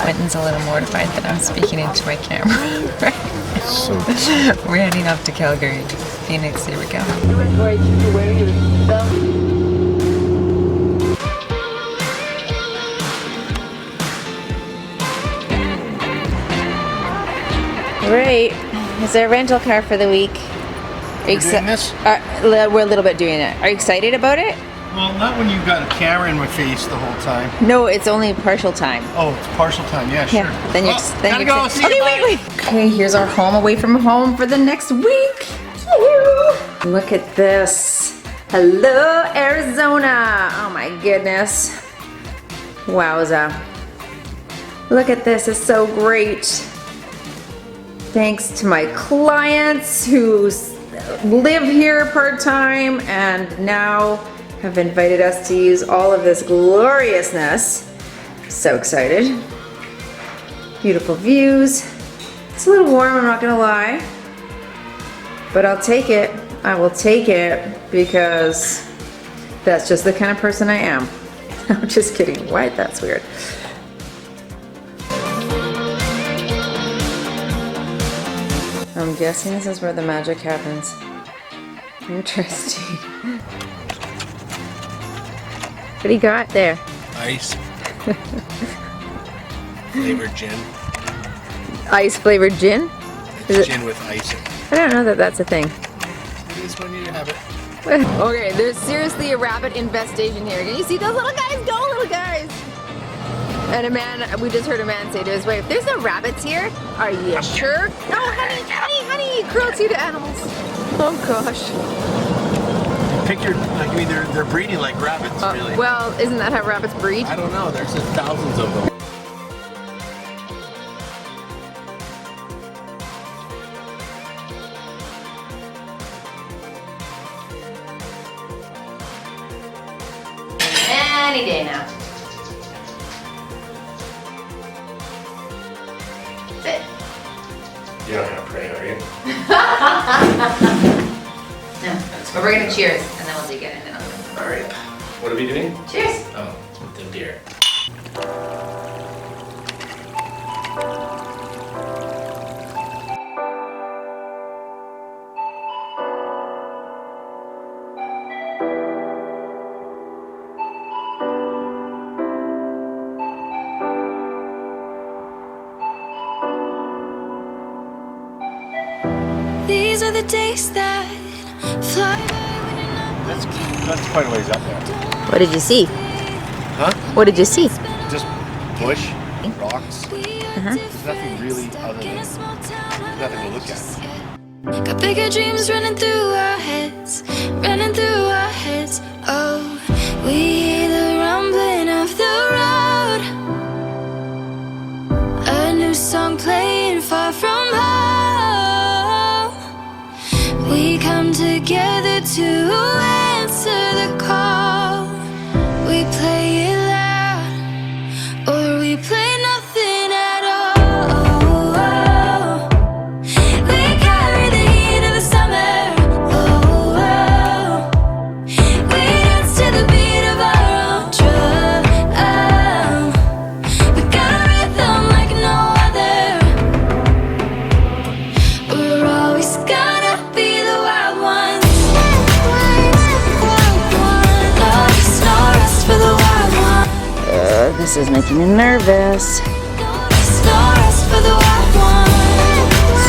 Quentin's a little mortified that I'm speaking into my camera. So we're heading up to Calgary. Phoenix, here we go. Right. Is there a rental car for the week? Are you doing this? We're a little bit doing it. Are you excited about it? Well, not when you've got a camera in my face the whole time. No, it's only partial time. Oh, it's partial time. Yeah, sure. Yeah. Then you're. Gotta go. See you. Okay, wait. Okay, here's our home away from home for the next week. Look at this. Hello, Arizona. Oh my goodness. Wowza. Look at this. It's so great. Thanks to my clients who live here part-time and now have invited us to use all of this gloriousness. So excited. Beautiful views. It's a little warm, I'm not gonna lie. But I'll take it. I will take it because that's just the kind of person I am. I'm just kidding. Why? That's weird. I'm guessing this is where the magic happens. Interesting. What do you got there? Ice. Flavored gin. Ice flavored gin? It's gin with ice in it. I don't know that that's a thing. It is when you have it. Okay, there's seriously a rabbit infestation here. Can you see those little guys? Go, little guys! And a man, we just heard a man say to his wife, "There's no rabbits here." Are you sure? No, honey, cruelty to animals. Oh gosh. I mean, they're breeding like rabbits, really. Well, isn't that how rabbits breed? I don't know. There's just thousands of them. Any day now. That's it. You're not gonna pray, are you? No. But we're gonna cheers, and then we'll dig it, and then I'll go. All right. What are we doing? Cheers. Oh, with the beer. These are the days that fly. That's quite a ways up there. What did you see? Huh? What did you see? Just bush, rocks. Uh-huh. There's nothing really other than nothing to look at. Got bigger dreams running through our heads, running through our heads. Oh, we hear the rumbling of the road. A new song playing far from home. We come together to answer the call. We play it loud, or we play nothing at all. We carry the heat of the summer. We dance to the beat of our own drum. We got a rhythm like no other. We're always gonna be the wild ones. No rest for the wild ones. This is making me nervous. No rest for the wild ones.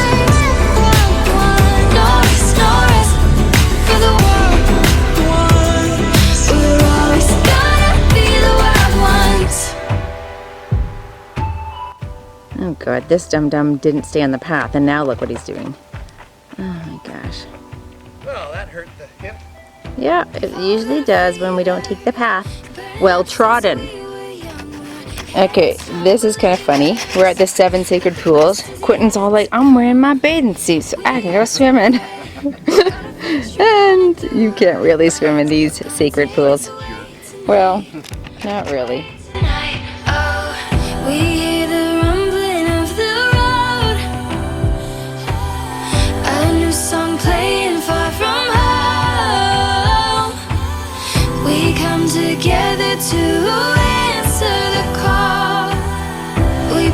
No rest for the wild ones. We're always gonna be the wild ones. Oh god, this dum-dum didn't stay on the path, and now look what he's doing. Oh my gosh. Well, that hurt the hip. Yeah, it usually does when we don't take the path. Well trodden. Okay, this is kind of funny. We're at the 7 sacred pools. Quentin's all like, "I'm wearing my bathing suit so I can go swimming." And you can't really swim in these sacred pools. Well, not really. Oh, we hear the rumbling of the road. A new song playing far from home. We come together to answer the call. We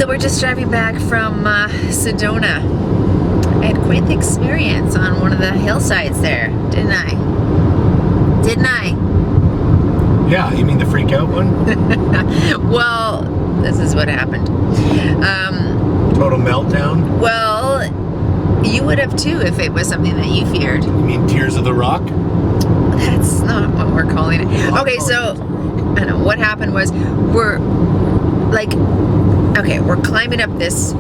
we're just driving back from Sedona. I had quite the experience on one of the hillsides there, didn't I? Didn't I? Yeah, you mean the freak out one? Well, this is what happened. Total meltdown? Well, you would have too if it was something that you feared. You mean Tears of the Rock? That's not what we're calling it. Okay, so I know what happened was we're climbing up this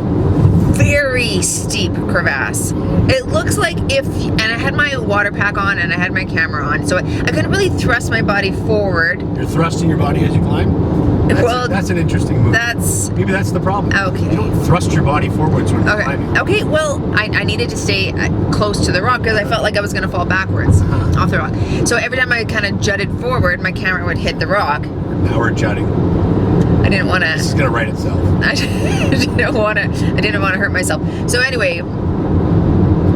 very steep crevasse. It looks like and I had my water pack on and I had my camera on, so I couldn't really thrust my body forward. You're thrusting your body as you climb? That's an interesting move. Maybe that's the problem. Okay. You don't thrust your body forwards when you're climbing. Okay, well, I needed to stay close to the rock because I felt like I was going to fall backwards off the rock. So every time I kind of jutted forward, my camera would hit the rock. Now we're jutting. I didn't want to. This is going to write itself. I didn't want to hurt myself. So anyway,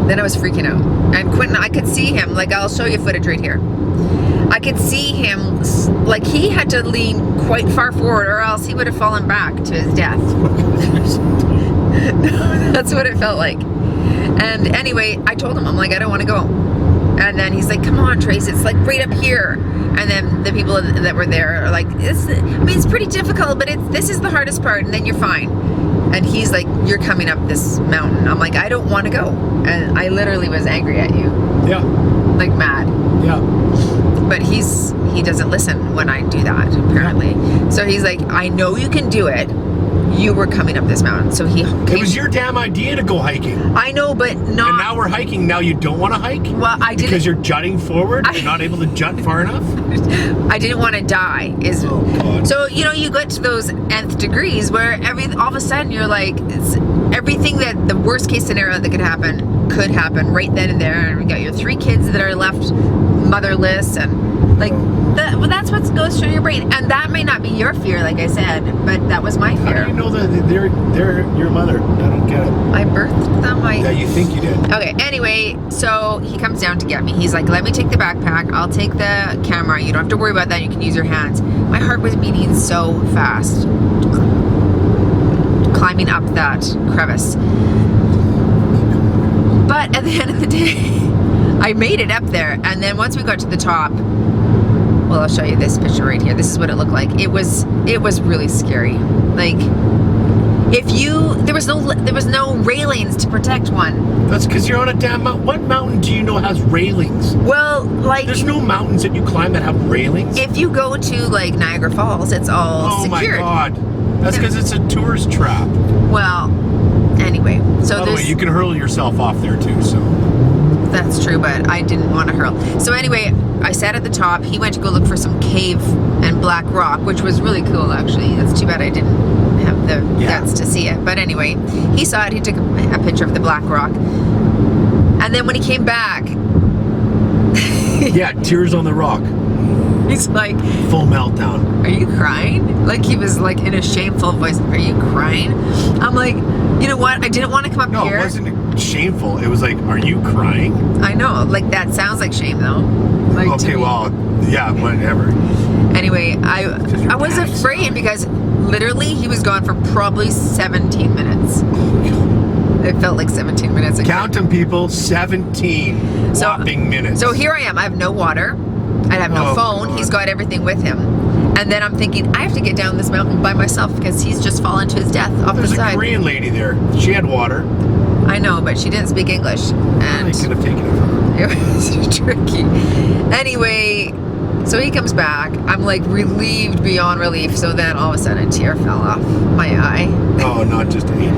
then I was freaking out. And Quentin, I could see him, like I'll show you footage right here. I could see him, like he had to lean quite far forward or else he would have fallen back to his death. That's what it felt like. And anyway, I told him, I'm like, I don't want to go. And then he's like, come on, Trace, it's like right up here. And then the people that were there are like, it's pretty difficult, but this is the hardest part, and then you're fine. And he's like, you're coming up this mountain. I'm like, I don't want to go. And I literally was angry at you. Yeah. Like mad. Yeah. But he doesn't listen when I do that, apparently. So he's like, I know you can do it. You were coming up this mountain. So it was your damn idea to go hiking. I know, but not. And now we're hiking. Now you don't want to hike? Well, I didn't. Because you're jutting forward? You're not able to jut far enough? I didn't want to die. Oh, God. So, you get to those nth degrees where all of a sudden you're like, everything that the worst case scenario that could happen right then and there. And we got your 3 kids that are left motherless and that's what goes through your brain. And that may not be your fear, like I said, but that was my fear. How do you know that they're your mother? I don't get it. I birthed them. Yeah, you think you did. Okay, anyway, so he comes down to get me. He's like, let me take the backpack. I'll take the camera. You don't have to worry about that. You can use your hands. My heart was beating so fast. Climbing up that crevice. But at the end of the day, I made it up there. And then once we got to the top, well, I'll show you this picture right here. This is what it looked like. It was really scary. Like, there was no railings to protect one. That's because you're on a damn mountain. What mountain do you know has railings? Well, there's no mountains that you climb that have railings. If you go to like Niagara Falls, it's all secured. Oh my God, that's because it's a tourist trap. Well, anyway, so by the way, you can hurl yourself off there too. So that's true, but I didn't want to hurl. So anyway, I sat at the top. He went to go look for some cave and black rock, which was really cool, actually. It's too bad I didn't have the guts to see it. But anyway, he saw it. He took a picture of the black rock. And then when he came back... yeah, tears on the rock. He's like... full meltdown. Are you crying? Like he was like in a shameful voice. Are you crying? I'm like, you know what? I didn't want to come up here. No, it wasn't shameful. It was like, are you crying? I know. Like that sounds like shame though. Like, okay, well, yeah, whatever. Anyway, I was afraid because literally he was gone for probably 17 minutes. It felt like 17 minutes ago. Count them, people. 17 whopping minutes. So here I am. I have no water. I have no phone. God. He's got everything with him. And then I'm thinking, I have to get down this mountain by myself because he's just fallen to his death off the side. There's a Korean lady there. She had water. I know, but she didn't speak English. And they could have taken it from her. It was tricky. Anyway, so he comes back. I'm like relieved beyond relief. So then all of a sudden a tear fell off my eye. Oh, not just a tear.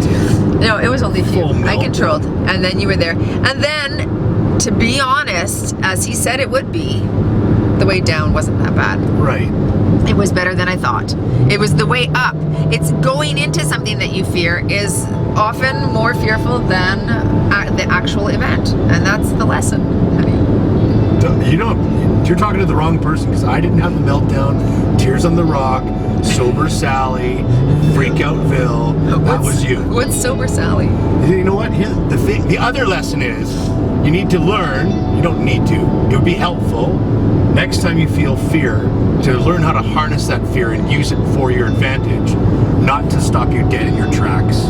No, it was only a few. Full I controlled. And then you were there. And then, to be honest, as he said it would be, the way down wasn't that bad. Right. It was better than I thought. It was the way up. It's going into something that you fear is often more fearful than the actual event. And that's the lesson, honey. You're talking to the wrong person because I didn't have the meltdown, tears on the rock, sober Sally, freak out Phil. That was you. What's sober Sally? You know what? The other lesson is you need to learn. You don't need to. It would be helpful next time you feel fear, to learn how to harness that fear and use it for your advantage, not to stop you dead in your tracks.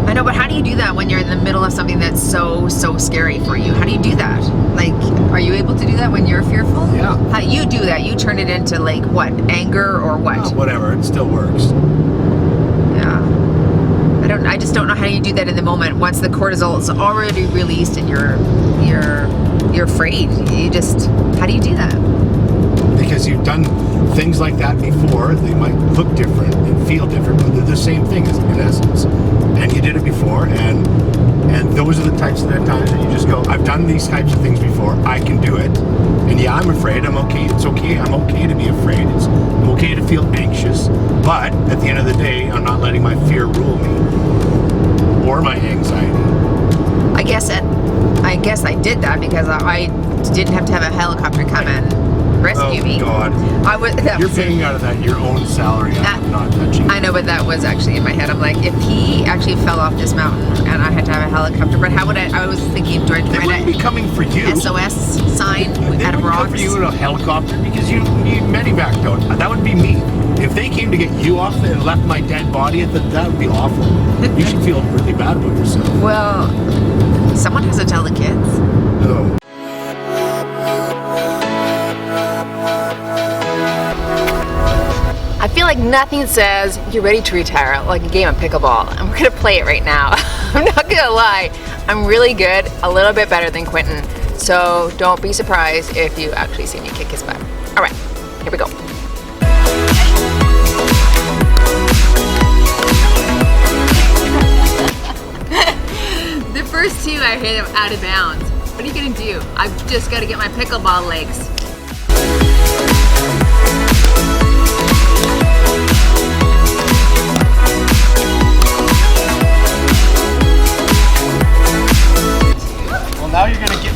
I know, but how do you do that when you're in the middle of something that's so scary for you? How do you do that? Like, are you able to do that when you're fearful? Yeah. How you do that? You turn it into like what? Anger or what? Whatever, it still works. Yeah. I just don't know how you do that in the moment. Once the cortisol is already released and you're afraid. How do you do that? Because you've done things like that before. They might look different and feel different, but they're the same thing in essence. And you did it before, and those are the types of times that you just go, I've done these types of things before, I can do it. And yeah, I'm afraid, I'm okay, it's okay, I'm okay to be afraid, it's okay to feel anxious, but at the end of the day, I'm not letting my fear rule me, or my anxiety. I guess I did that because I didn't have to have a helicopter come and rescue me. Oh God. You're paying out of that your own salary. I'm not touching. I know, but that was actually in my head. I'm like, if he actually fell off this mountain and I had to have a helicopter, but how would I was thinking, do I They wouldn't be coming for you. SOS sign They out of wouldn't rocks? come for you in a helicopter because you medevaced out. That would be me. If they came to get you off and left my dead body, that would be awful. You should feel really bad about yourself. Well, someone has to tell the kids. No. I feel like nothing says you're ready to retire like a game of pickleball, and we're gonna play it right now. I'm not gonna lie, I'm really good, a little bit better than Quentin, so don't be surprised if you actually see me kick his butt. All right, here we go. The first two I hit him out of bounds. What are you gonna do? I've just gotta get my pickleball legs.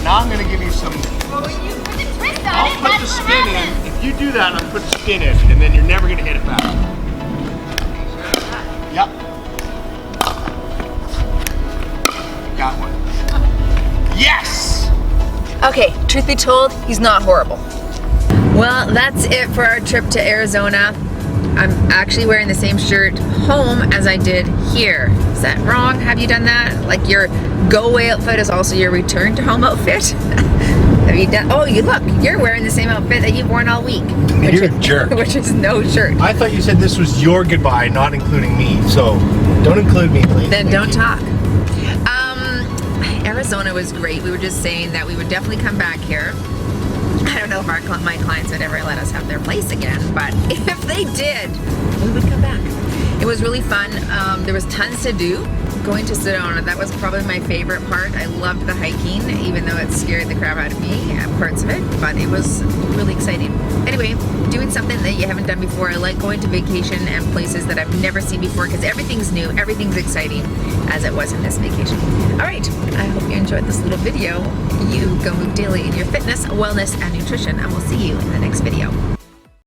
Now I'm gonna give you some. Well, when you put the twist on I'll it, put the that's what spin in. happens. If you do that, I'll put the spin in, and then you're never gonna hit it back. Yep. Got one. Yes! Okay, truth be told, he's not horrible. Well, that's it for our trip to Arizona. I'm actually wearing the same shirt home as I did here. Is that wrong? Have you done that? Like your go away outfit is also your return to home outfit? Have you done? Oh, you're wearing the same outfit that you've worn all week. You're a jerk. Which is no shirt. I thought you said this was your goodbye, not including me. So don't include me, please. Then don't talk. Arizona was great. We were just saying that we would definitely come back here. I don't know if my clients would ever let us have their place again, but if they did, we would come back. It was really fun. There was tons to do. Going to Sedona, that was probably my favorite part. I loved the hiking, even though it scared the crap out of me, parts of it, but it was really exciting. Anyway, doing something that you haven't done before. I like going to vacation and places that I've never seen before because everything's new, everything's exciting, as it was in this vacation. All right, I hope you enjoyed this little video. You go move daily in your fitness, wellness, and nutrition, and we'll see you in the next video.